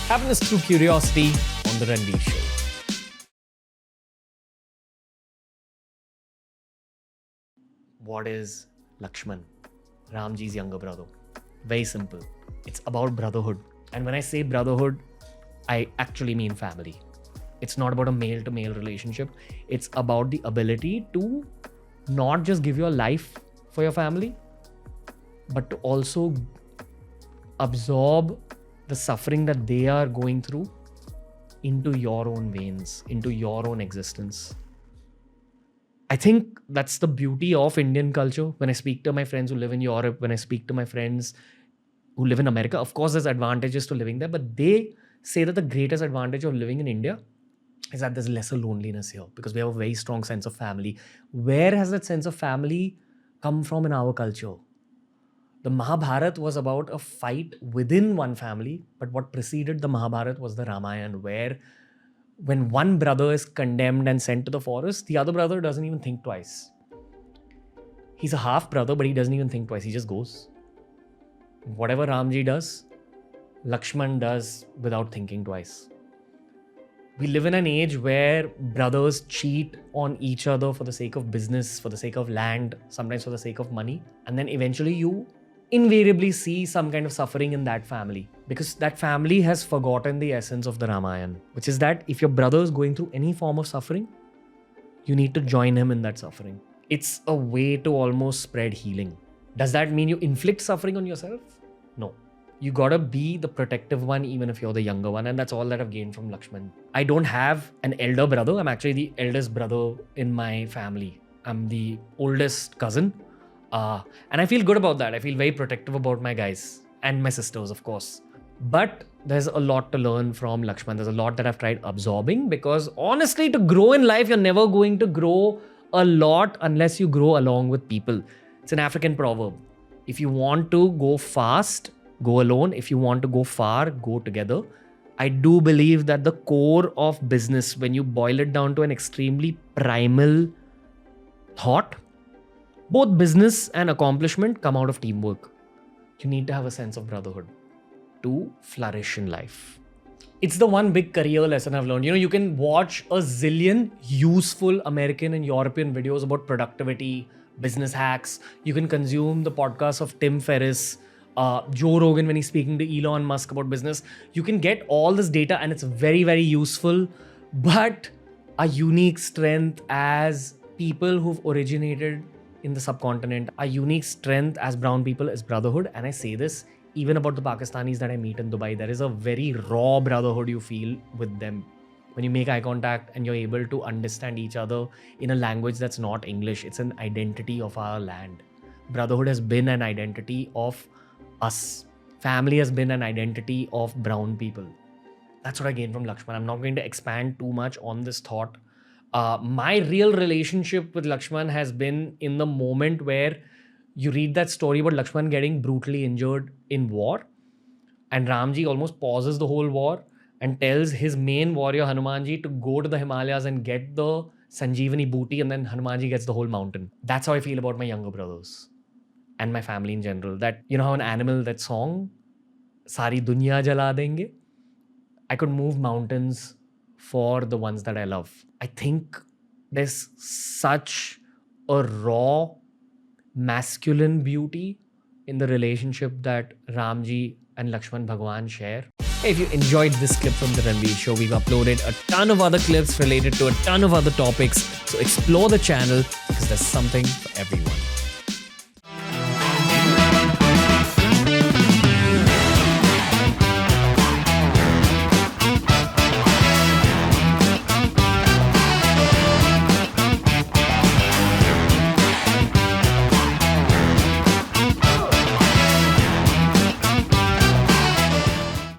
Happiness through curiosity on the Ranveer Show. What is Lakshman? Ramji's younger brother. Very simple. It's about brotherhood. And when I say brotherhood, I actually mean family. It's not about a male to male relationship. It's about the ability to not just give your life for your family, but to also absorb the suffering that they are going through into your own veins, into your own existence. I think that's the beauty of Indian culture. When I speak to my friends who live in Europe, when I speak to my friends who live in America, of course there's advantages to living there, but they say that the greatest advantage of living in India is that there's lesser loneliness here because we have a very strong sense of family. Where has that sense of family come from in our culture? The Mahabharata was about a fight within one family, but what preceded the Mahabharata was the Ramayan, where when one brother is condemned and sent to the forest, the other brother doesn't even think twice. He's a half brother, but he doesn't even think twice. He just goes. Whatever Ramji does, Lakshman does without thinking twice. We live in an age where brothers cheat on each other for the sake of business, for the sake of land, sometimes for the sake of money. And then eventually you invariably see some kind of suffering in that family because that family has forgotten the essence of the Ramayan, which is that if your brother is going through any form of suffering, you need to join him in that suffering. It's a way to almost spread healing. Does that mean you inflict suffering on yourself? No. You gotta be the protective one even if you're the younger one, and that's all that I've gained from Lakshman. I don't have an elder brother. I'm actually the eldest brother in my family. I'm the oldest cousin. And I feel good about that. I feel very protective about my guys and my sisters, of course. But there's a lot to learn from Lakshman. There's a lot that I've tried absorbing because honestly, to grow in life, you're never going to grow a lot unless you grow along with people. It's an African proverb. If you want to go fast, go alone. If you want to go far, go together. I do believe that the core of business, when you boil it down to an extremely primal thought, both business and accomplishment come out of teamwork. You need to have a sense of brotherhood to flourish in life. It's the one big career lesson I've learned. You can watch a zillion useful American and European videos about productivity, business hacks. You can consume the podcasts of Tim Ferriss, Joe Rogan when he's speaking to Elon Musk about business. You can get all this data and it's very, very useful. But our unique strength as people who've originated in the subcontinent, our unique strength as brown people is brotherhood. And I say this even about the Pakistanis that I meet in Dubai. There is a very raw brotherhood you feel with them. When you make eye contact and you're able to understand each other in a language that's not English, it's an identity of our land. Brotherhood has been an identity of us. Family has been an identity of brown people. That's what I gained from Lakshman. I'm not going to expand too much on this thought. My real relationship with Lakshman has been in the moment where you read that story about Lakshman getting brutally injured in war, and Ramji almost pauses the whole war and tells his main warrior Hanuman Ji to go to the Himalayas and get the Sanjeevani booty, and then Hanuman Ji gets the whole mountain. That's how I feel about my younger brothers and my family in general. That, you know how an animal, that song, Sari Dunya Jala Denge? I could move mountains for the ones that I love. I think there's such a raw masculine beauty in the relationship that Ramji and Lakshman Bhagwan share. If you enjoyed this clip from the Ranveer Show, we've uploaded a ton of other clips related to a ton of other topics. So explore the channel because there's something for everyone.